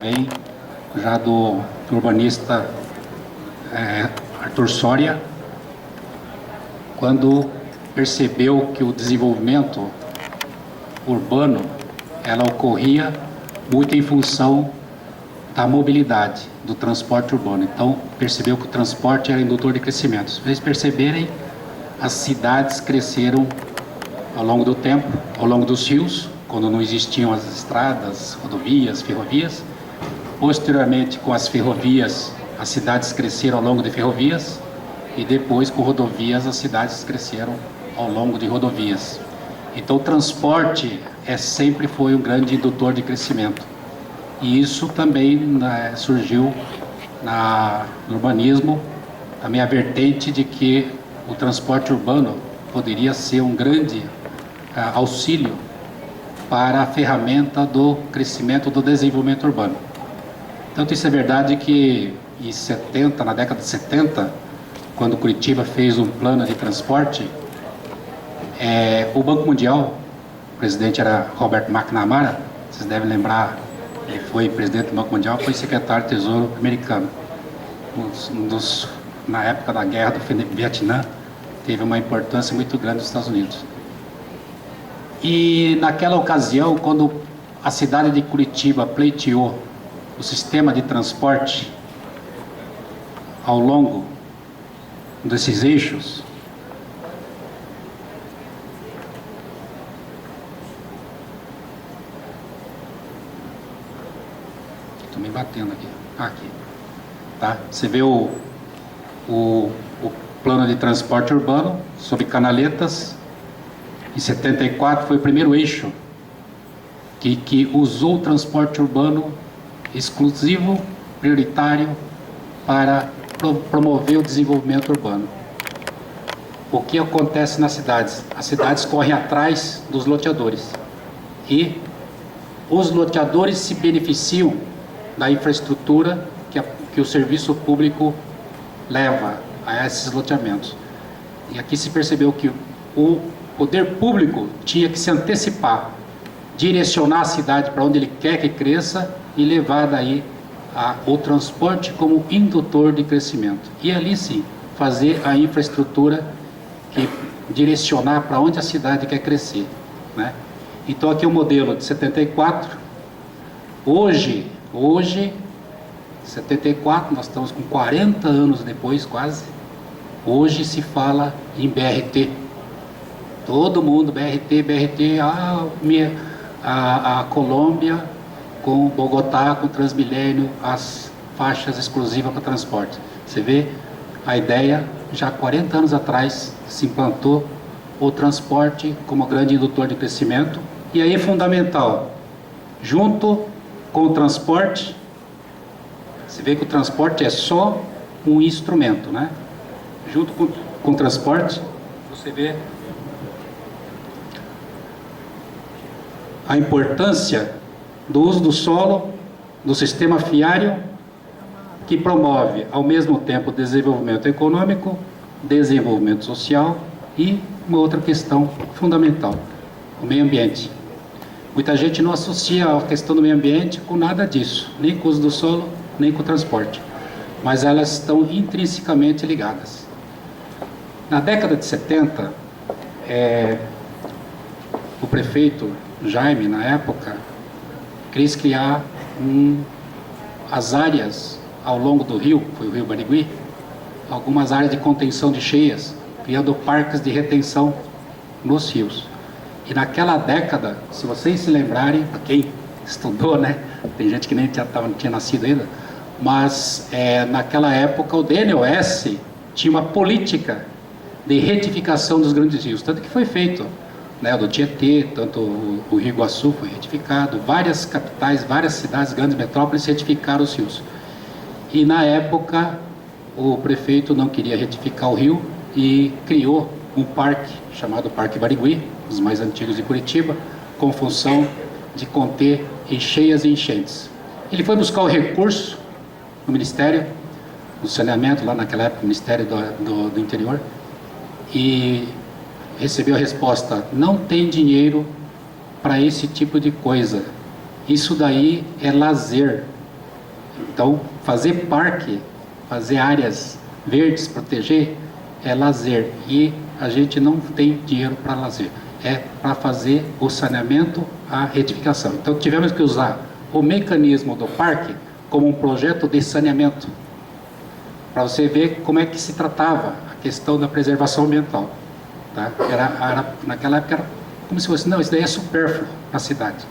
Vem já do urbanista Arthur Soria, quando percebeu que o desenvolvimento urbano ela ocorria muito em função da mobilidade, do transporte urbano. Então, percebeu que o transporte era indutor de crescimento. Se vocês perceberem, as cidades cresceram ao longo do tempo, ao longo dos rios, quando não existiam as estradas, rodovias, ferrovias. Posteriormente, com as ferrovias, as cidades cresceram ao longo de ferrovias, e depois, com rodovias, as cidades cresceram ao longo de rodovias. Então, o transporte sempre foi um grande indutor de crescimento. E isso também surgiu no urbanismo, também a vertente de que o transporte urbano poderia ser um grande auxílio para a ferramenta do crescimento do desenvolvimento urbano. Tanto isso é verdade que na década de 70, quando Curitiba fez um plano de transporte, o Banco Mundial, o presidente era Robert McNamara, vocês devem lembrar, ele foi presidente do Banco Mundial, foi secretário de Tesouro americano. Na época da guerra do Vietnã, teve uma importância muito grande nos Estados Unidos. E naquela ocasião, quando a cidade de Curitiba pleiteou o sistema de transporte ao longo desses eixos, estou me batendo aqui, tá? Você vê o plano de transporte urbano sobre canaletas. Em 74 foi o primeiro eixo que usou o transporte urbano exclusivo, prioritário, para promover o desenvolvimento urbano. O que acontece nas cidades? As cidades correm atrás dos loteadores, e os loteadores se beneficiam da infraestrutura que o serviço público leva a esses loteamentos. E aqui se percebeu que o poder público tinha que se antecipar, direcionar a cidade para onde ele quer que cresça e levar daí o transporte como indutor de crescimento. E ali sim, fazer a infraestrutura que direcionar para onde a cidade quer crescer, né? Então aqui é o modelo de 74. Hoje, 74, nós estamos com 40 anos depois quase, hoje se fala em BRT. Todo mundo, BRT, a Colômbia com Bogotá, com Transmilênio, as faixas exclusivas para transporte. Você vê a ideia, já 40 anos atrás se implantou o transporte como grande indutor de crescimento, e aí é fundamental, junto com o transporte, você vê que o transporte é só um instrumento, né? Junto com o transporte, você vê a importância do uso do solo, do sistema fiário, que promove ao mesmo tempo desenvolvimento econômico, desenvolvimento social e uma outra questão fundamental, o meio ambiente. Muita gente não associa a questão do meio ambiente com nada disso, nem com o uso do solo, nem com o transporte, mas elas estão intrinsecamente ligadas. Na década de 70, o prefeito Jaime, na época, quis criar as áreas ao longo do rio, foi o Rio Barigui, algumas áreas de contenção de cheias, criando parques de retenção nos rios. E naquela década, se vocês se lembrarem, para quem estudou, né? Tem gente que nem tinha nascido ainda, mas naquela época o DNOS tinha uma política de retificação dos grandes rios, tanto que foi feito, né, do Tietê, tanto o Rio Iguaçu foi retificado, várias capitais, várias cidades, grandes metrópoles retificaram os rios. E na época o prefeito não queria retificar o rio e criou um parque chamado Parque Barigui, um dos mais antigos de Curitiba, com função de conter cheias e enchentes. Ele foi buscar o recurso no Ministério do Saneamento, lá naquela época, Ministério do Interior, e recebeu a resposta: não tem dinheiro para esse tipo de coisa. Isso daí é lazer, Então, fazer parque, fazer áreas verdes, proteger, é lazer. E a gente não tem dinheiro para lazer. É para fazer o saneamento, a retificação. Então, tivemos que usar o mecanismo do parque como um projeto de saneamento, para você ver como é que se tratava a questão da preservação ambiental. Tá? Naquela época era como se fosse, não, isso daí é supérfluo na cidade.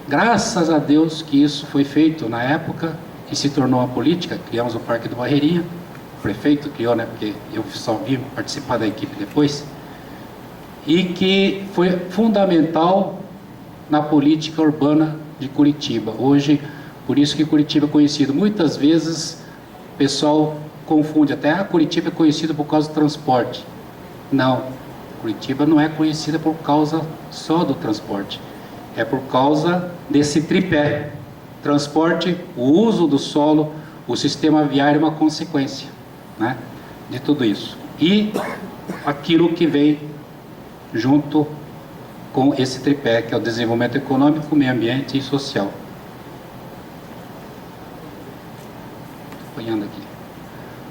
Graças a Deus que isso foi feito na época e se tornou uma política. Criamos o Parque do Barreirinha, o prefeito criou, né, porque eu só vim participar da equipe depois, e que foi fundamental na política urbana de Curitiba. Hoje, por isso que Curitiba é conhecido. Muitas vezes o pessoal confunde até, Curitiba é conhecido por causa do transporte. Não, Curitiba não é conhecida por causa só do transporte. É por causa desse tripé. Transporte, o uso do solo, o sistema viário é uma consequência, né, de tudo isso. E aquilo que vem junto com esse tripé, que é o desenvolvimento econômico, meio ambiente e social. Acompanhando aqui.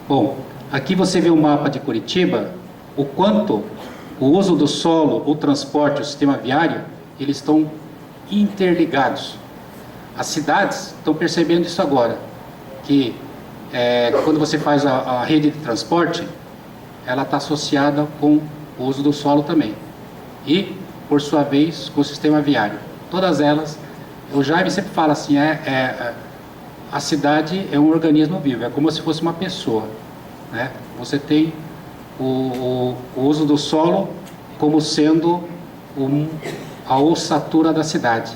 Bom, aqui você vê o mapa de Curitiba, o quanto o uso do solo, o transporte, o sistema viário, eles estão interligados. As cidades estão percebendo isso agora, que quando você faz a rede de transporte, ela está associada com o uso do solo também. E, por sua vez, com o sistema viário. Todas elas, o Jaime sempre fala assim, a cidade é um organismo vivo, é como se fosse uma pessoa, né? Você tem o uso do solo como sendo a ossatura da cidade.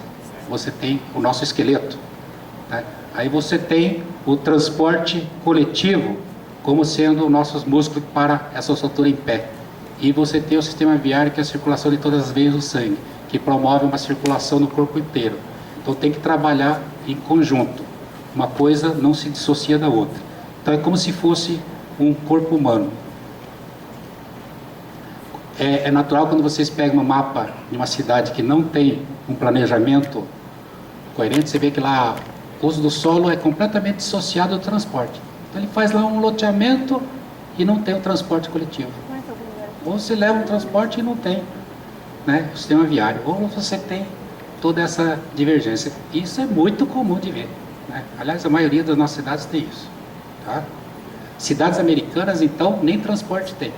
Você tem o nosso esqueleto, né? Aí você tem o transporte coletivo como sendo nossos músculos para essa ossatura em pé. E você tem o sistema viário, que é a circulação de todas as veias do sangue, que promove uma circulação no corpo inteiro. Então tem que trabalhar em conjunto. Uma coisa não se dissocia da outra. Então é como se fosse um corpo humano. É natural quando vocês pegam um mapa de uma cidade que não tem um planejamento coerente, você vê que lá o uso do solo é completamente dissociado do transporte. Então ele faz lá um loteamento e não tem o transporte coletivo. Ou você leva um transporte e não tem, né, o sistema viário. Ou você tem toda essa divergência. Isso é muito comum de ver, né? Aliás, a maioria das nossas cidades tem isso. Tá? Cidades americanas, então, nem transporte tem.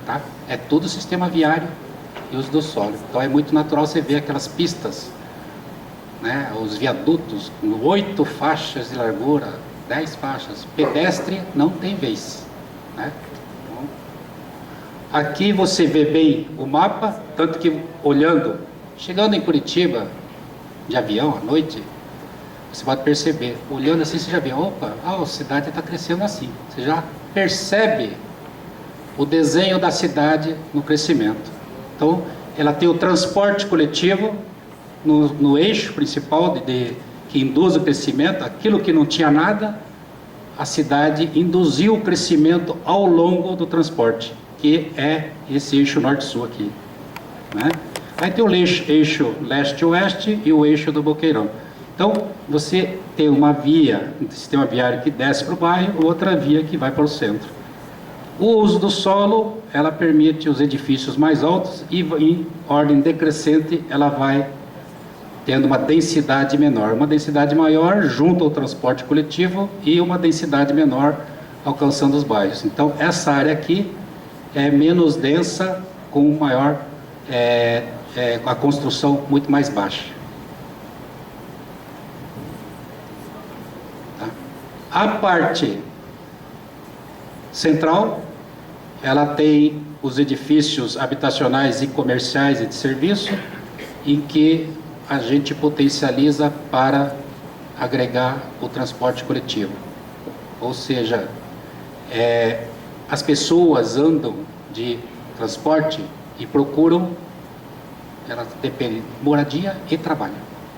Tá? É todo o sistema viário e uso do solo. Então é muito natural você ver aquelas pistas, né, os viadutos com 8 faixas de largura, 10 faixas. Pedestre não tem vez, né? Então, aqui você vê bem o mapa, tanto que olhando, chegando em Curitiba de avião à noite, você pode perceber, olhando assim você já vê, opa, a cidade está crescendo assim. Você já percebe o desenho da cidade no crescimento. Então, ela tem o transporte coletivo no eixo principal que induz o crescimento. Aquilo que não tinha nada, a cidade induziu o crescimento ao longo do transporte, que é esse eixo norte-sul aqui, né? Aí tem o eixo leste-oeste e o eixo do Boqueirão. Então, você tem uma via, um sistema viário que desce para o bairro, outra via que vai para o centro. O uso do solo, ela permite os edifícios mais altos e em ordem decrescente ela vai tendo uma densidade menor. Uma densidade maior junto ao transporte coletivo e uma densidade menor alcançando os bairros. Então, essa área aqui é menos densa, com maior, a construção muito mais baixa. Tá? A parte central, ela tem os edifícios habitacionais e comerciais e de serviço, em que a gente potencializa para agregar o transporte coletivo. Ou seja, as pessoas andam de transporte e procuram, elas dependem de moradia e trabalho.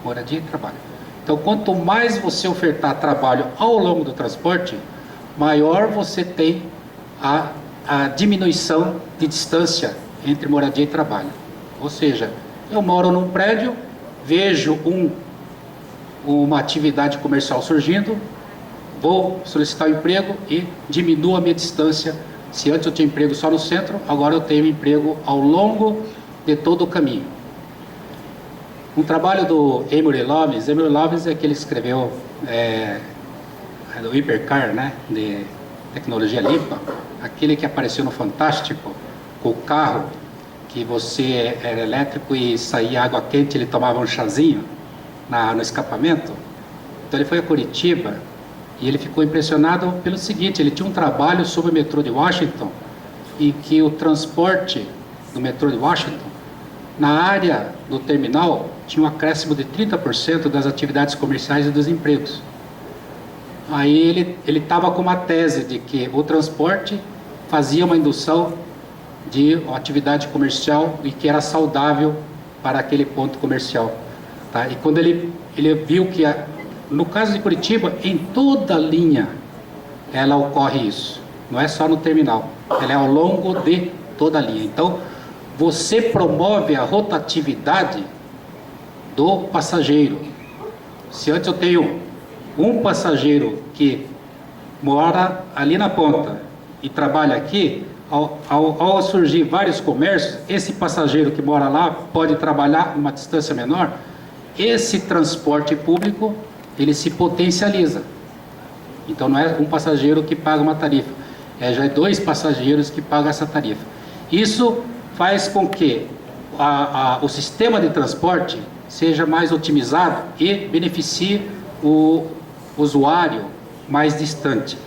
Moradia e trabalho. Então, quanto mais você ofertar trabalho ao longo do transporte, maior você tem a diminuição de distância entre moradia e trabalho. Ou seja, eu moro num prédio, vejo uma atividade comercial surgindo, vou solicitar um emprego e diminuo a minha distância. Se antes eu tinha emprego só no centro, agora eu tenho emprego ao longo de todo o caminho. Um trabalho do Amory Lovins é que ele escreveu do Hipercar, né, de tecnologia limpa, aquele que apareceu no Fantástico, com o carro que você era elétrico e saía água quente, ele tomava um chazinho no escapamento. Então ele foi a Curitiba e ele ficou impressionado pelo seguinte: ele tinha um trabalho sobre o metrô de Washington, e que o transporte do metrô de Washington, na área do terminal, tinha um acréscimo de 30% das atividades comerciais e dos empregos. Aí ele estava com uma tese de que o transporte fazia uma indução de uma atividade comercial e que era saudável para aquele ponto comercial. Tá? E quando ele viu que, no caso de Curitiba, em toda a linha, ela ocorre isso. Não é só no terminal, ela é ao longo de toda a linha. Então, você promove a rotatividade do passageiro. Se antes eu tenho um passageiro que mora ali na ponta e trabalha aqui, ao surgir vários comércios, esse passageiro que mora lá pode trabalhar uma distância menor. Esse transporte público, ele se potencializa. Então não é um passageiro que paga uma tarifa, já é 2 passageiros que pagam essa tarifa. Isso faz com que o sistema de transporte seja mais otimizado e beneficie o usuário mais distante.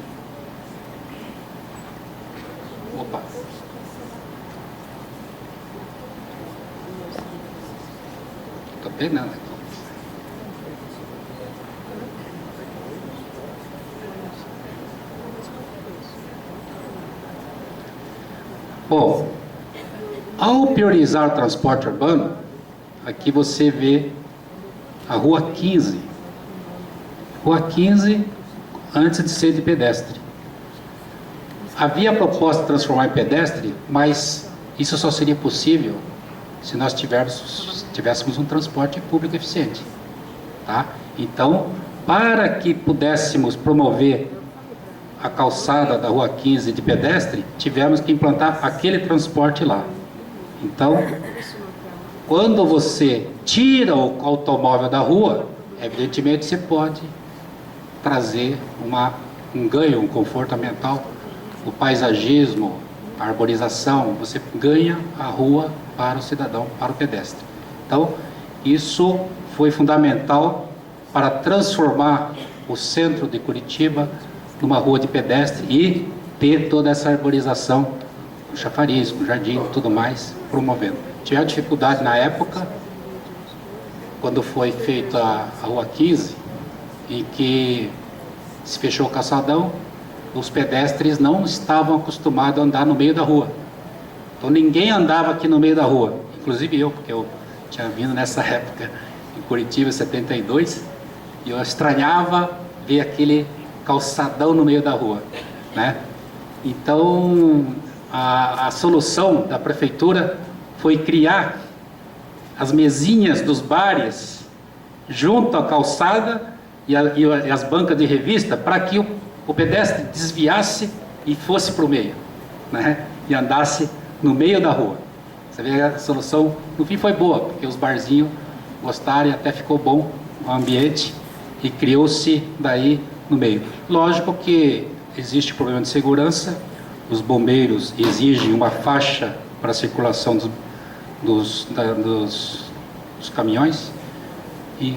Opa. Estou penando aqui. Bom, ao priorizar o transporte urbano, aqui você vê a Rua 15. Rua 15, antes de ser de pedestre. Havia a proposta de transformar em pedestre, mas isso só seria possível se nós tivéssemos um transporte público eficiente. Tá? Então, para que pudéssemos promover a calçada da Rua 15 de pedestre, tivemos que implantar aquele transporte lá. Então, quando você tira o automóvel da rua, evidentemente você pode trazer um ganho, um conforto ambiental, o paisagismo, a arborização, você ganha a rua para o cidadão, para o pedestre. Então, isso foi fundamental para transformar o centro de Curitiba numa rua de pedestre e ter toda essa arborização, o chafariz, o jardim, tudo mais, promovendo. Tive dificuldade na época, quando foi feita a Rua 15, em que se fechou o calçadão, os pedestres não estavam acostumados a andar no meio da rua. Então ninguém andava aqui no meio da rua, inclusive eu, porque eu tinha vindo nessa época em Curitiba, 72, e eu estranhava ver aquele calçadão no meio da rua, né? Então a solução da prefeitura foi criar as mesinhas dos bares junto à calçada e as bancas de revista, para que o pedestre desviasse e fosse para o meio, né? E andasse no meio da rua. Você vê, a solução no fim foi boa, porque os barzinhos gostaram e até ficou bom o ambiente e criou-se daí no meio. Lógico que existe problema de segurança, os bombeiros exigem uma faixa para a circulação dos caminhões, e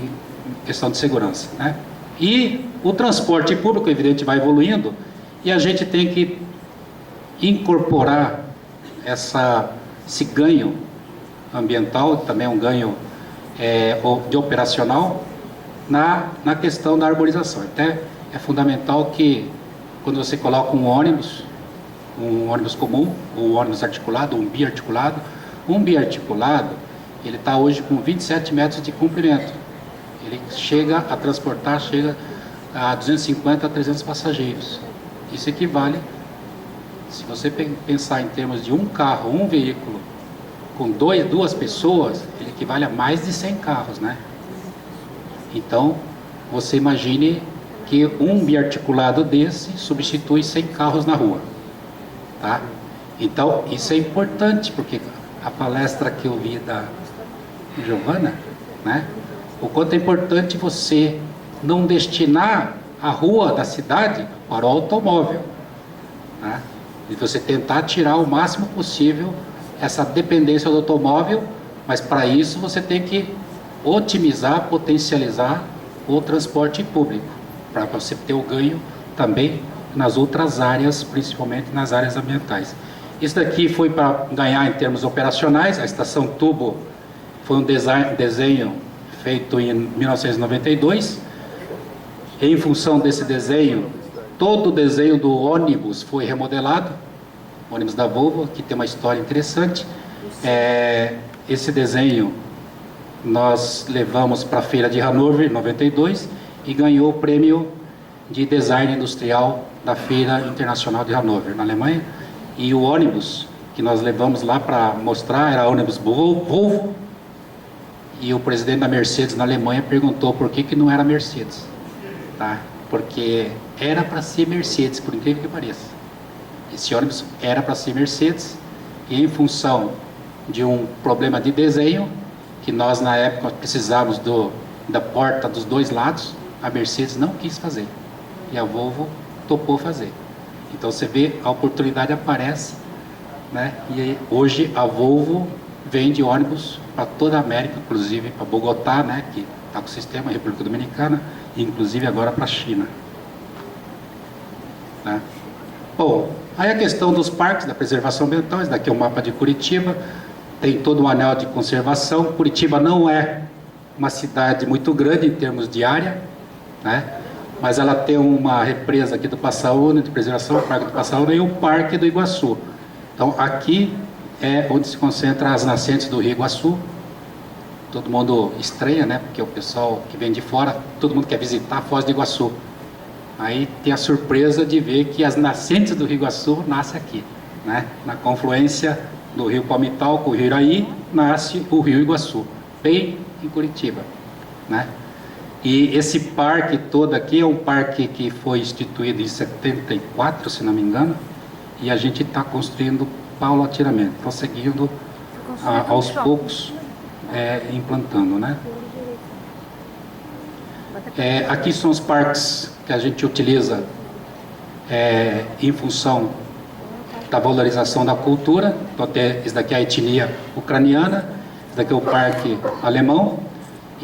questão de segurança, né? E o transporte público, evidente, vai evoluindo, e a gente tem que incorporar esse ganho ambiental, também um ganho de operacional, na questão da arborização. Até é fundamental que, quando você coloca um ônibus comum, um ônibus articulado, um biarticulado, ele está hoje com 27 metros de comprimento. Ele chega a transportar a 250 a 300 passageiros. Isso equivale, se você pensar em termos de um carro, um veículo, com duas pessoas, ele equivale a mais de 100 carros, né? Então, você imagine que um biarticulado desse substitui 100 carros na rua, tá? Então, isso é importante, porque a palestra que eu vi da Giovana, né? O quanto é importante você não destinar a rua da cidade para o automóvel, né? E você tentar tirar o máximo possível essa dependência do automóvel, mas para isso você tem que otimizar, potencializar o transporte público, para você ter o ganho também nas outras áreas, principalmente nas áreas ambientais. Isso daqui foi para ganhar em termos operacionais. A estação tubo foi um desenho feito em 1992. Em função desse desenho, todo o desenho do ônibus foi remodelado, ônibus da Volvo, que tem uma história interessante. Esse desenho nós levamos para a Feira de Hannover, em 92, e ganhou o prêmio de design industrial da Feira Internacional de Hannover, na Alemanha. E o ônibus que nós levamos lá para mostrar era ônibus Volvo, e o presidente da Mercedes na Alemanha perguntou por que não era Mercedes, tá? Porque era para ser Mercedes, por incrível que pareça. Esse ônibus era para ser Mercedes, e em função de um problema de desenho, que nós na época precisávamos da porta dos dois lados, a Mercedes não quis fazer, e a Volvo topou fazer. Então você vê, a oportunidade aparece, né? E hoje a Volvo vende ônibus para toda a América, inclusive para Bogotá, né? Que está com o sistema, República Dominicana, e inclusive agora para a China, né? Bom, aí a questão dos parques, da preservação ambiental. Esse daqui é o mapa de Curitiba, tem todo um anel de conservação. Curitiba não é uma cidade muito grande em termos de área, né? Mas ela tem uma represa aqui do Passaúna, de preservação, o Parque do Passaúna, e o Parque do Iguaçu. Então, aqui é onde se concentram as nascentes do Rio Iguaçu. Todo mundo estranha, né? Porque o pessoal que vem de fora, todo mundo quer visitar a Foz do Iguaçu. Aí tem a surpresa de ver que as nascentes do Rio Iguaçu nascem aqui, né? Na confluência do Rio Palmital com o Rio Iraí, nasce o Rio Iguaçu, bem em Curitiba, né? E esse parque todo aqui é um parque que foi instituído em 74, se não me engano, e a gente está construindo paulatinamente, prosseguindo aos poucos, implantando, né? Aqui são os parques que a gente utiliza em função da valorização da cultura. Então, esse daqui é a etnia ucraniana, esse daqui é o parque alemão.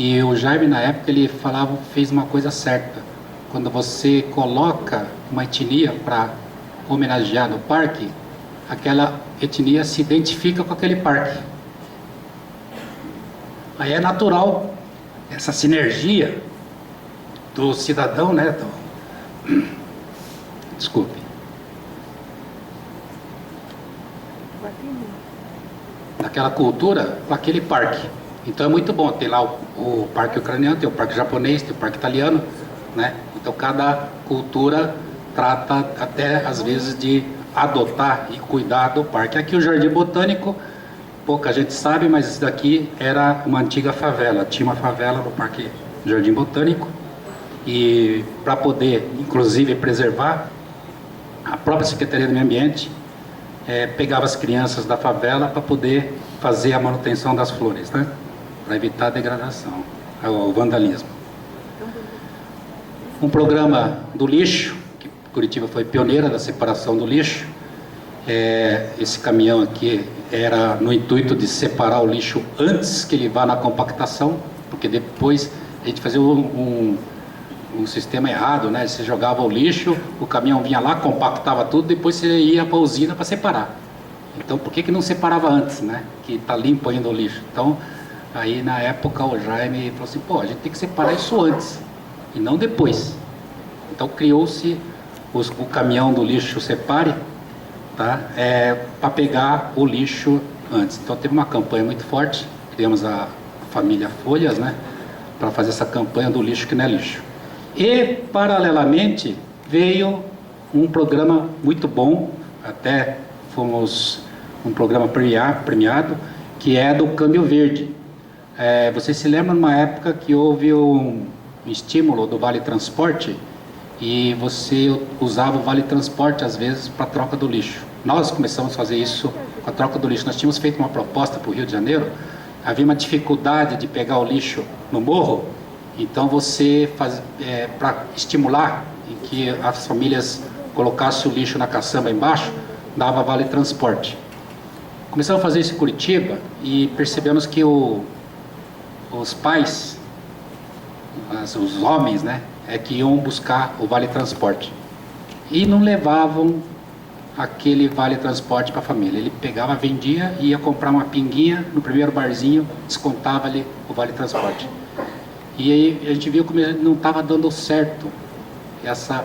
E o Jaime, na época, ele fez uma coisa certa. Quando você coloca uma etnia para homenagear no parque, aquela etnia se identifica com aquele parque. Aí é natural essa sinergia do cidadão, né? Desculpe. Daquela cultura com aquele parque. Então é muito bom, tem lá o parque ucraniano, tem o parque japonês, tem o parque italiano, né? Então cada cultura trata até às vezes de adotar e cuidar do parque. Aqui o Jardim Botânico, pouca gente sabe, mas isso daqui era uma antiga favela, tinha uma favela no Parque Jardim Botânico, e para poder inclusive preservar, a própria Secretaria do Meio Ambiente pegava as crianças da favela para poder fazer a manutenção das flores, né? Para evitar a degradação, o vandalismo. Um programa do lixo, que Curitiba foi pioneira da separação do lixo. Esse caminhão aqui era no intuito de separar o lixo antes que ele vá na compactação, porque depois a gente fazia um sistema errado, né? Você jogava o lixo, o caminhão vinha lá, compactava tudo, depois você ia para a usina para separar. Então, por que não separava antes, né? Que está limpo ainda o lixo. Então, aí na época o Jaime falou assim, pô, a gente tem que separar isso antes e não depois. Então criou-se o caminhão do lixo separe, tá? Para pegar o lixo antes. Então teve uma campanha muito forte, criamos a família Folhas, né? Para fazer essa campanha do lixo que não é lixo. E paralelamente veio um programa muito bom, até fomos um programa premiado, que é do Câmbio Verde. Você se lembra numa época que houve um estímulo do Vale Transporte, e você usava o vale transporte às vezes para troca do lixo. Nós começamos a fazer isso com a troca do lixo. Nós tínhamos feito uma proposta para o Rio de Janeiro, havia uma dificuldade de pegar o lixo no morro, então você para estimular em que as famílias colocassem o lixo na caçamba embaixo, dava vale transporte. Começamos a fazer isso em Curitiba e percebemos que os pais, os homens, né, que iam buscar o vale transporte e não levavam aquele vale transporte para a família. Ele pegava, vendia, ia comprar uma pinguinha no primeiro barzinho, descontava ali o vale transporte. E aí a gente viu que não estava dando certo essa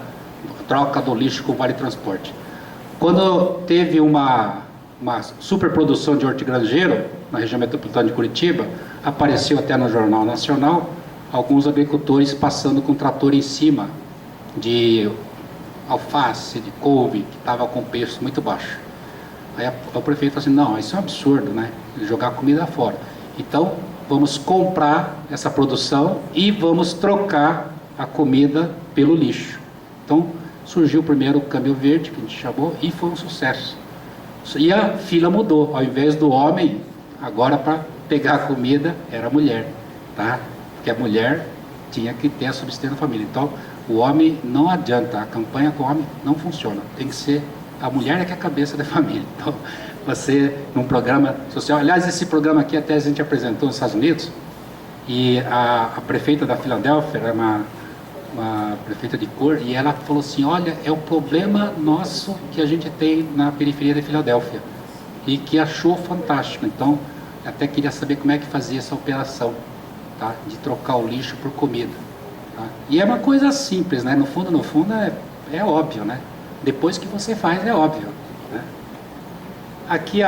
troca do lixo com o vale transporte. Quando teve uma superprodução de hortigranjeiro na região metropolitana de Curitiba, apareceu até no Jornal Nacional alguns agricultores passando com trator em cima de alface, de couve, que estava com preço muito baixo. Aí o prefeito falou assim, não, isso é um absurdo, né? Jogar comida fora. Então, vamos comprar essa produção e vamos trocar a comida pelo lixo. Então, surgiu primeiro o câmbio verde, que a gente chamou, e foi um sucesso. E a fila mudou, ao invés do homem, agora para pegar a comida, era a mulher, tá? Porque a mulher tinha que ter a subsistência da família. Então, o homem não adianta, a campanha com o homem não funciona. Tem que ser, a mulher é que é a cabeça da família. Então, você, num programa social, aliás, esse programa aqui até a gente apresentou nos Estados Unidos, e a prefeita da Filadélfia, era uma prefeita de cor, e ela falou assim, olha, é o problema nosso que a gente tem na periferia de Filadélfia, e que achou fantástico. Então, até queria saber como é que fazia essa operação, tá? De trocar o lixo por comida. Tá? E é uma coisa simples, né? No fundo é óbvio, né? Depois que você faz, é óbvio. Né? Aqui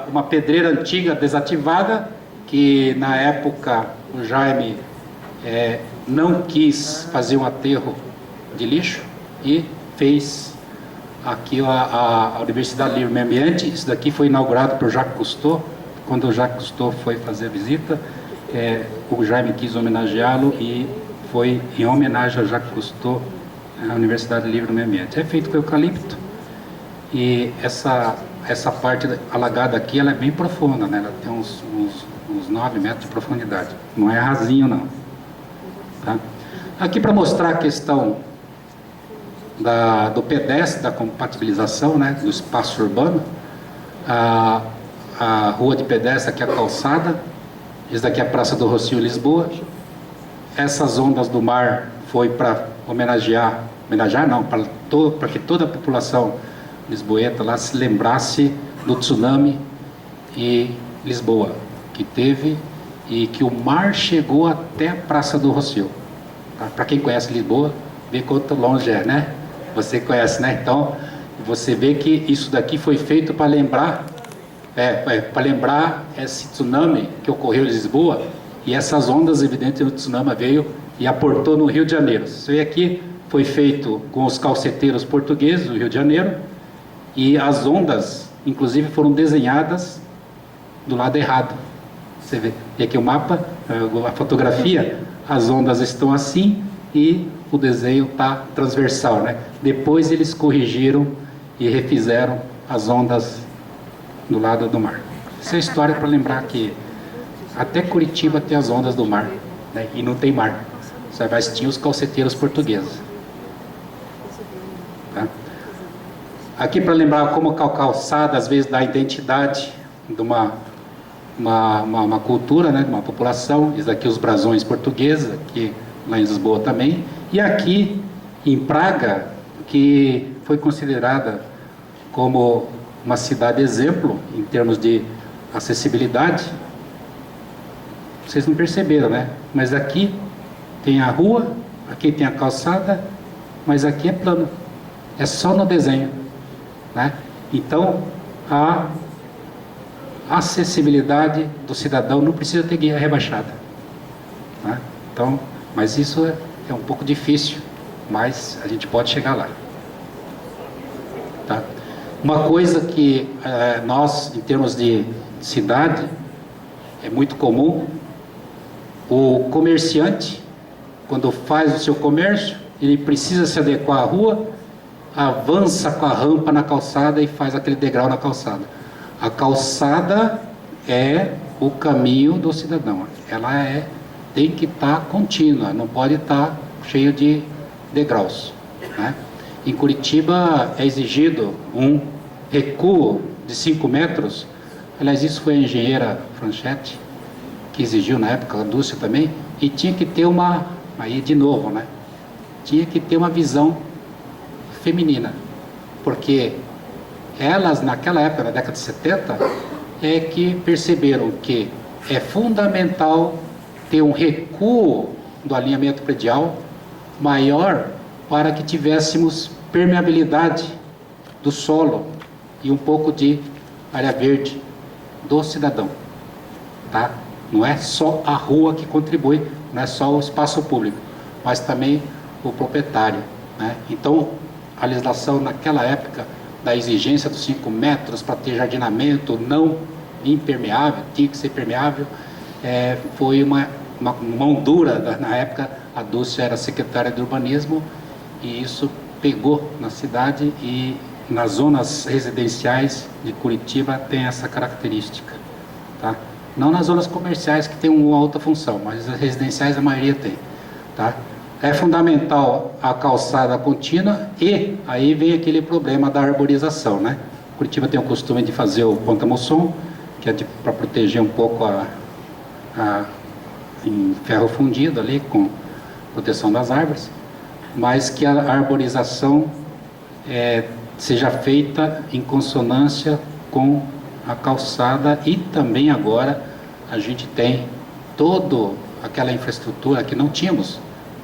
uma pedreira antiga desativada, que na época o Jaime não quis fazer um aterro de lixo e fez aqui a Universidade Livre Meio Ambiente. Isso daqui foi inaugurado por Jacques Cousteau. Quando o Jacques Cousteau foi fazer a visita, o Jaime quis homenageá-lo e foi em homenagem a Jacques Cousteau, a Universidade Livre do Meio Ambiente. É feito com eucalipto e essa parte alagada aqui, ela é bem profunda, né? Ela tem uns 9 metros de profundidade, não é rasinho não. Tá? Aqui para mostrar a questão do pedestre, da compatibilização, né, do espaço urbano, a rua de pedestre, aqui a calçada, isso daqui é a Praça do Rossio, Lisboa. Essas ondas do mar foi para homenagear não, para que toda a população lisboeta lá se lembrasse do tsunami em Lisboa, que teve, e que o mar chegou até a Praça do Rossio. Tá? Para quem conhece Lisboa, vê quanto longe é, né? Você conhece, né? Então, você vê que isso daqui foi feito para lembrar, para lembrar esse tsunami que ocorreu em Lisboa, e essas ondas, evidente, do tsunami veio e aportou no Rio de Janeiro. Isso aqui foi feito com os calceteiros portugueses do Rio de Janeiro, e as ondas, inclusive, foram desenhadas do lado errado. Você vê, e aqui o mapa, a fotografia, as ondas estão assim e o desenho está transversal, né? Depois eles corrigiram e refizeram as ondas do lado do mar. Essa é a história para lembrar que até Curitiba tem as ondas do mar, né? E não tem mar. Mas tinha os calceteiros portugueses. Tá? Aqui para lembrar como a calçada às vezes dá identidade de uma cultura, né, de uma população. Isso aqui os brasões portugueses, aqui lá em Lisboa também. E aqui em Praga, que foi considerada como uma cidade exemplo em termos de acessibilidade. Vocês não perceberam, né? Mas aqui tem a rua, aqui tem a calçada, mas aqui é plano. É só no desenho, né? Então, a acessibilidade do cidadão não precisa ter guia rebaixada, né? Então, mas isso é um pouco difícil, mas a gente pode chegar lá, tá? Uma coisa que nós, em termos de cidade, é muito comum, o comerciante, quando faz o seu comércio, ele precisa se adequar à rua, avança com a rampa na calçada e faz aquele degrau na calçada. A calçada é o caminho do cidadão, ela tem que estar contínua, não pode estar cheio de degraus, né? Em Curitiba é exigido um recuo de 5 metros, aliás, isso foi a engenheira Franchetti que exigiu na época, a Dulce também, e tinha que ter aí de novo, né? Tinha que ter uma visão feminina, porque elas naquela época, na década de 70, é que perceberam que é fundamental ter um recuo do alinhamento predial maior para que tivéssemos permeabilidade do solo e um pouco de área verde do cidadão, tá? Não é só a rua que contribui, não é só o espaço público, mas também o proprietário, né? Então, a legislação naquela época da exigência dos 5 metros para ter jardinamento não impermeável, tinha que ser permeável, foi uma mão dura. Na época, a Dulce era secretária de urbanismo e isso pegou na cidade, e nas zonas residenciais de Curitiba tem essa característica, tá? Não nas zonas comerciais, que tem uma outra função, mas as residenciais a maioria tem, tá? É fundamental a calçada contínua, e aí vem aquele problema da arborização, né? Curitiba tem o costume de fazer o ponta-moção, que é para proteger um pouco em ferro fundido ali, com proteção das árvores, mas que a arborização seja feita em consonância com a calçada. E também agora a gente tem toda aquela infraestrutura que não tínhamos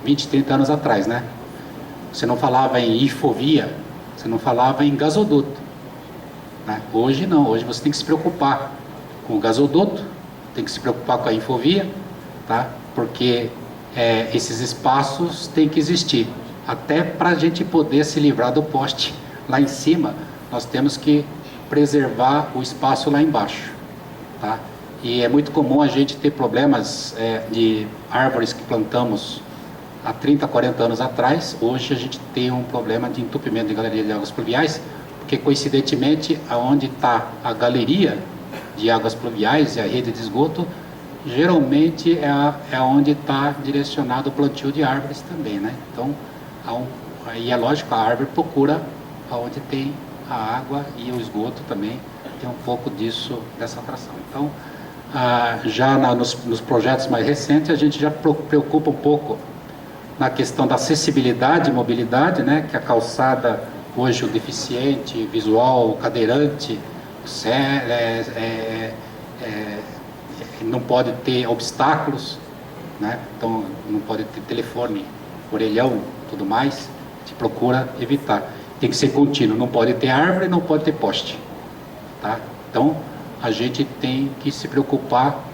20, 30 anos atrás, né? Você não falava em infovia, você não falava em gasoduto, né? Hoje não, hoje você tem que se preocupar com o gasoduto, tem que se preocupar com a infovia, tá? Porque esses espaços têm que existir, até para a gente poder se livrar do poste lá em cima. Nós temos que preservar o espaço lá embaixo, tá? E é muito comum a gente ter problemas de árvores que plantamos há 30, 40 anos atrás. Hoje a gente tem um problema de entupimento de galeria de águas pluviais, porque coincidentemente aonde está a galeria de águas pluviais e a rede de esgoto, geralmente é onde está direcionado o plantio de árvores também, né? Então, aí é lógico, a árvore procura aonde tem a água, e o esgoto também tem um pouco dessa atração. Então, já nos projetos mais recentes, a gente já preocupa um pouco na questão da acessibilidade e mobilidade, né? Que a calçada, hoje, o deficiente visual, o cadeirante, não pode ter obstáculos, né? Então não pode ter telefone, orelhão, tudo mais, a gente procura evitar. Tem que ser contínuo, não pode ter árvore, não pode ter poste, tá? Então a gente tem que se preocupar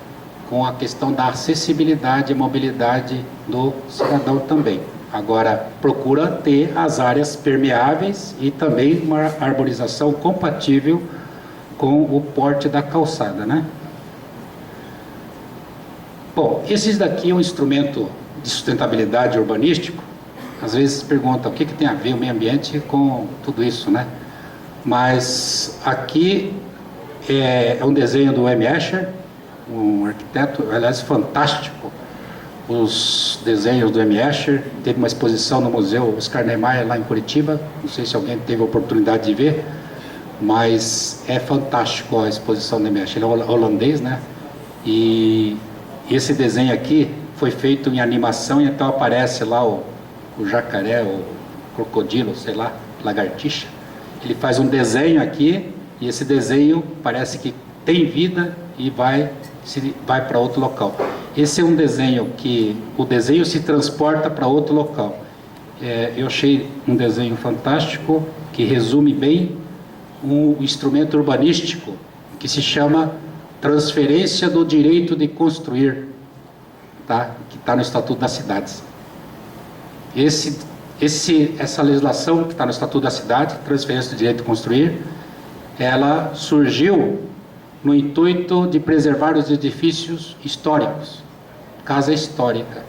com a questão da acessibilidade e mobilidade do cidadão também. Agora, procura ter as áreas permeáveis e também uma arborização compatível com o porte da calçada, né? Bom, esses daqui é um instrumento de sustentabilidade urbanístico. Às vezes perguntam o que tem a ver o meio ambiente com tudo isso, né? Mas aqui é um desenho do M. Escher, um arquiteto, aliás, fantástico, os desenhos do M. Escher. Teve uma exposição no Museu Oscar Niemeyer, lá em Curitiba, não sei se alguém teve a oportunidade de ver, mas é fantástico a exposição do M. Escher. Ele é holandês, né? E esse desenho aqui foi feito em animação, e então aparece lá o jacaré, o crocodilo, sei lá, lagartixa. Ele faz um desenho aqui, e esse desenho parece que tem vida e vai para outro local. Esse é um desenho que o desenho se transporta para outro local. Eu achei um desenho fantástico, que resume bem um instrumento urbanístico que se chama transferência do direito de construir, tá? Que está no Estatuto das Cidades. Essa legislação que está no Estatuto da Cidade, transferência do direito de construir, ela surgiu no intuito de preservar os edifícios históricos, casa histórica.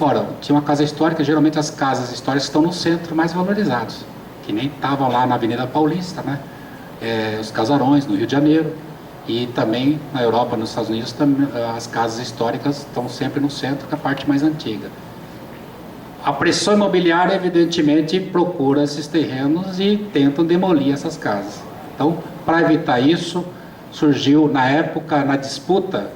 Ora, tinha uma casa histórica, geralmente as casas históricas estão no centro mais valorizados, que nem estavam lá na Avenida Paulista, né? Os casarões no Rio de Janeiro, e também na Europa, nos Estados Unidos, as casas históricas estão sempre no centro, que é a parte mais antiga. A pressão imobiliária, evidentemente, procura esses terrenos e tentam demolir essas casas. Então, para evitar isso, surgiu na época, na disputa,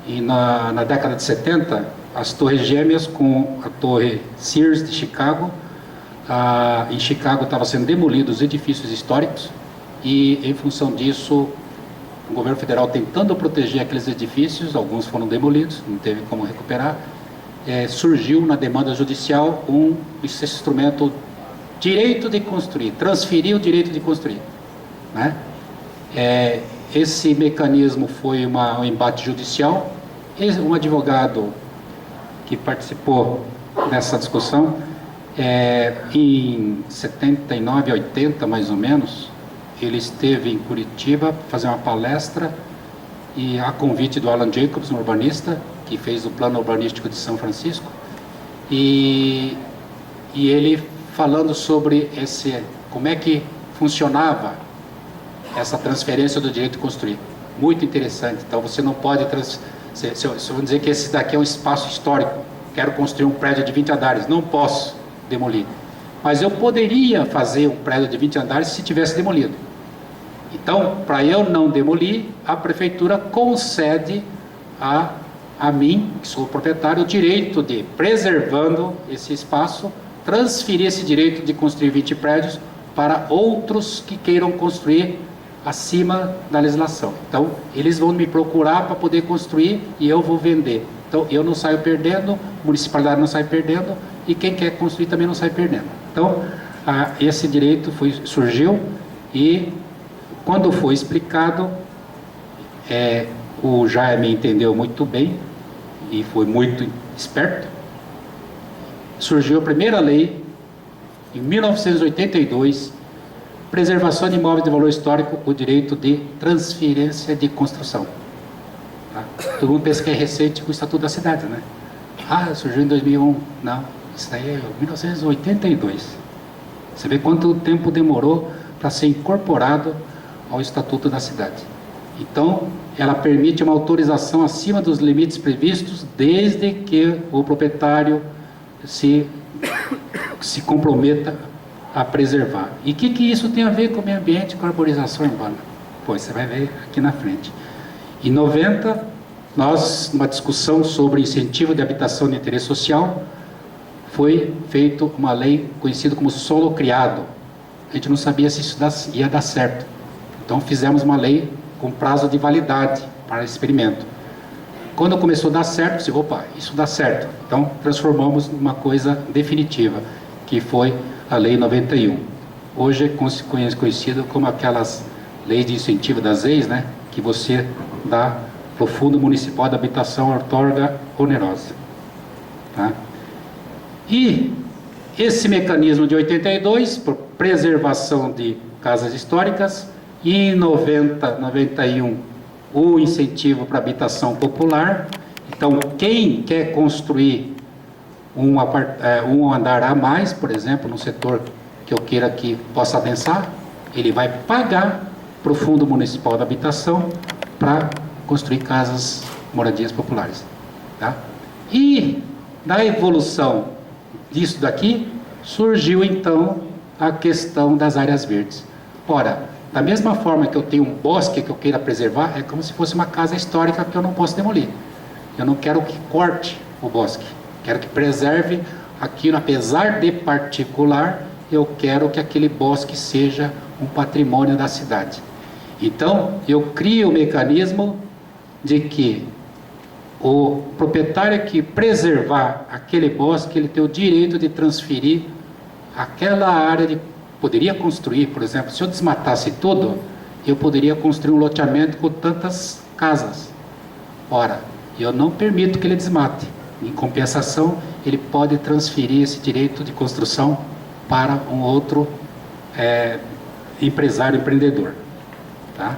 e na década de 70, as torres gêmeas com a torre Sears de Chicago. Em Chicago estavam sendo demolidos os edifícios históricos e, em função disso, o governo federal tentando proteger aqueles edifícios, alguns foram demolidos, não teve como recuperar. Surgiu na demanda judicial esse instrumento, direito de construir, transferir o direito de construir, né? Esse mecanismo foi um embate judicial. Um advogado que participou dessa discussão, em 79, 80 mais ou menos, ele esteve em Curitiba para fazer uma palestra, e a convite do Alan Jacobs, um urbanista, que fez o plano urbanístico de São Francisco, e ele falando sobre como é que funcionava essa transferência do direito de construir. Muito interessante. Então você não pode se eu vou dizer que esse daqui é um espaço histórico, quero construir um prédio de 20 andares, não posso demolir, mas eu poderia fazer um prédio de 20 andares se tivesse demolido. Então, para eu não demolir, a prefeitura concede a mim, que sou o proprietário, o direito de, preservando esse espaço, transferir esse direito de construir 20 prédios para outros que queiram construir acima da legislação. Então, eles vão me procurar para poder construir e eu vou vender. Então, eu não saio perdendo, a municipalidade não sai perdendo e quem quer construir também não sai perdendo. Então, esse direito surgiu, e quando foi explicado, o Jaime entendeu muito bem e foi muito esperto. Surgiu a primeira lei, em 1982, preservação de imóveis de valor histórico, o direito de transferência de construção. Tá? Todo mundo pensa que é recente com o Estatuto da Cidade, né? Surgiu em 2001. Não, isso aí é 1982. Você vê quanto tempo demorou para ser incorporado ao Estatuto da Cidade. Então, ela permite uma autorização acima dos limites previstos, desde que o proprietário se comprometa a preservar. E o que isso tem a ver com o meio ambiente e com a arborização urbana? Pois você vai ver aqui na frente. Em 90, numa discussão sobre incentivo de habitação de interesse social, foi feita uma lei conhecida como solo criado. A gente não sabia se isso ia dar certo. Então fizemos uma lei com prazo de validade para experimento. Quando começou a dar certo, disse, opa, isso dá certo. Então transformamos numa coisa definitiva, que foi a Lei 91. Hoje é conhecido como aquelas leis de incentivo das leis, né? Que você dá para o Fundo Municipal de Habitação, outorga onerosa. Tá? E esse mecanismo de 82, por preservação de casas históricas, e em 90, 91, o incentivo para habitação popular. Então, quem quer construir um andar a mais, por exemplo, no setor que eu queira que possa adensar, ele vai pagar para o Fundo Municipal de Habitação para construir casas, moradias populares. Tá? E na evolução disso daqui, surgiu então a questão das áreas verdes. Ora, da mesma forma que eu tenho um bosque que eu queira preservar, é como se fosse uma casa histórica que eu não posso demolir. Eu não quero que corte o bosque, quero que preserve aquilo, apesar de particular, eu quero que aquele bosque seja um patrimônio da cidade. Então, eu crio o mecanismo de que o proprietário que preservar aquele bosque, ele tem o direito de transferir aquela área poderia construir, por exemplo, se eu desmatasse tudo, eu poderia construir um loteamento com tantas casas. Ora, eu não permito que ele desmate. Em compensação, ele pode transferir esse direito de construção para um outro empresário, empreendedor. Tá?